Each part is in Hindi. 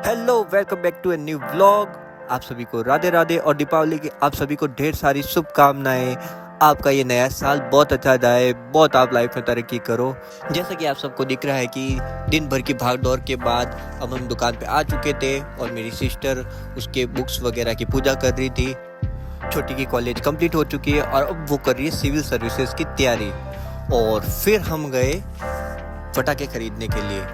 Hello, welcome back to a new vlog. आप सभी को राधे राधे और दीपावली की आप सभी को ढेर सारी शुभकामनाएं। आपका ये नया साल बहुत अच्छा जाए, बहुत आप लाइफ में तरक्की करो। जैसा कि आप सबको दिख रहा है कि दिन भर की भाग दौड़ के बाद अब हम दुकान पे आ चुके थे और मेरी सिस्टर उसके बुक्स वगैरह की पूजा कर रही थी। छोटी की कॉलेज कंप्लीट हो चुकी है और अब वो कर रही है सिविल सर्विसेज की तैयारी। और फिर हम गए पटाखे खरीदने के लिए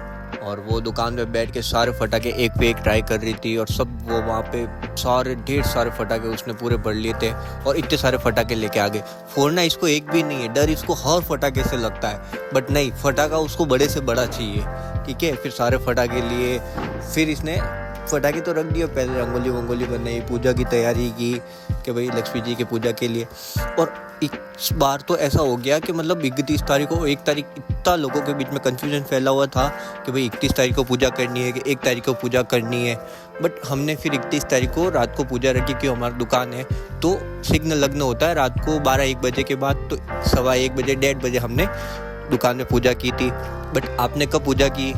और वो दुकान पे बैठ के सारे फटाके एक पे एक ट्राई कर रही थी और सब वो वहाँ पे सारे ढेर सारे फटाके उसने पूरे भर लिए थे और इतने सारे फटाके लेके आ गए। फोड़ना इसको एक भी नहीं है, डर इसको हर फटाके से लगता है, बट नहीं, फटाका उसको बड़े से बड़ा चाहिए। ठीक है, फिर सारे फटाके लिए, फिर इसने फटाके तो रख दिए, पहले रंगोली वंगोली बनाई, पूजा की तैयारी की कि भाई लक्ष्मी जी की पूजा के लिए। और इस बार तो ऐसा हो गया कि मतलब 31 तारीख को 1 तारीख इतना लोगों के बीच में कंफ्यूजन फैला हुआ था कि भाई 31 तारीख को पूजा करनी है कि 1 तारीख को पूजा करनी है। बट हमने फिर 31 तारीख को रात को पूजा रखी कि हमारी दुकान है तो सिग्नल लग्न होता है रात को 12-1 बजे के बाद, तो 1:15 बजे 1:30 बजे हमने दुकान में पूजा की थी। बट आपने कब पूजा की,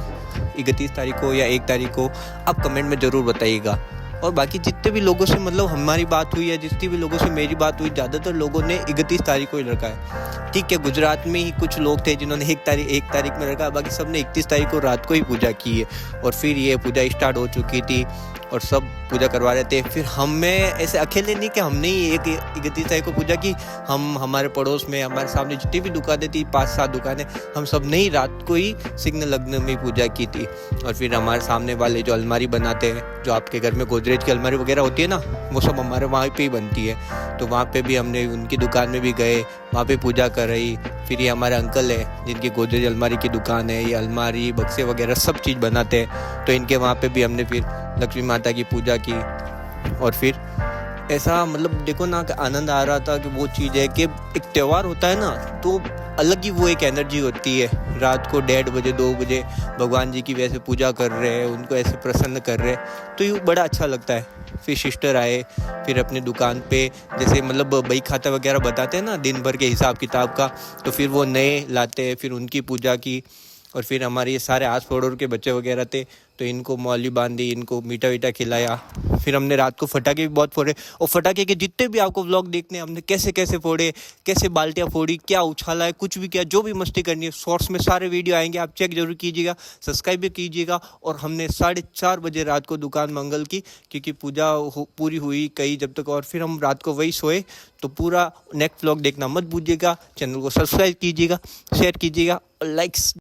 31 तारीख को या 1 तारीख को, आप कमेंट में ज़रूर बताइएगा। और बाकी जितने भी लोगों से मतलब हमारी बात हुई है, जितनी भी लोगों से मेरी बात हुई, ज़्यादातर लोगों ने 31 तारीख को ही रखा है। ठीक है, गुजरात में ही कुछ लोग थे जिन्होंने 1 तारीख में रखा, बाकी सब ने 31 तारीख को रात को ही पूजा की है। और फिर ये पूजा स्टार्ट हो चुकी थी और सब पूजा करवा रहे थे। फिर हमें ऐसे अकेले नहीं कि हमने ही 31 तारीख को पूजा की, हम हमारे पड़ोस में हमारे सामने जितनी भी दुकानें थी, 5-7 दुकानें, हम सब ने ही रात को ही सिग्नल लग्न में पूजा की थी। और फिर हमारे सामने वाले जो अलमारी बनाते हैं, जो आपके घर में गोदरेज की अलमारी वगैरह होती है ना, वो सब हमारे वहाँ पे ही बनती है, तो वहाँ पे भी हमने उनकी दुकान में भी गए, वहाँ पे पूजा कर रही। फिर ये हमारे अंकल है जिनकी गोदरेज अलमारी की दुकान है, ये अलमारी बक्से वगैरह सब चीज़ बनाते हैं, तो इनके वहाँ पे भी हमने फिर लक्ष्मी माता की पूजा की। और फिर ऐसा मतलब देखो ना कि आनंद आ रहा था कि वो चीज़ है कि एक त्यौहार होता है ना तो अलग ही वो एक एनर्जी होती है। रात को 1:30 बजे 2 बजे भगवान जी की वैसे पूजा कर रहे हैं, उनको ऐसे प्रसन्न कर रहे हैं, तो ये बड़ा अच्छा लगता है। फिर सिस्टर आए, फिर अपनी दुकान पे जैसे मतलब बही खाता वगैरह बताते हैं ना दिन भर के हिसाब किताब का, तो फिर वो नए लाते हैं, फिर उनकी पूजा की। और फिर हमारे ये सारे आस पड़ोस के बच्चे वगैरह थे तो इनको मौली बांधी, इनको मीठा वीठा खिलाया। फिर हमने रात को फटाके भी बहुत फोड़े और फटाके के जितने भी आपको व्लॉग देखने हैं, हमने कैसे कैसे फोड़े, कैसे बाल्टियाँ फोड़ी, क्या उछाला है, कुछ भी किया, जो भी मस्ती करनी है, शॉर्ट्स में सारे वीडियो आएंगे, आप चेक जरूर कीजिएगा, सब्सक्राइब भी कीजिएगा। और हमने 4:30 बजे रात को दुकान मंगल की, क्योंकि पूजा पूरी हुई कई जब तक, और फिर हम रात को वही सोए। तो पूरा नेक्स्ट व्लॉग देखना मत भूलिएगा, चैनल को सब्सक्राइब कीजिएगा, शेयर कीजिएगा और लाइक्स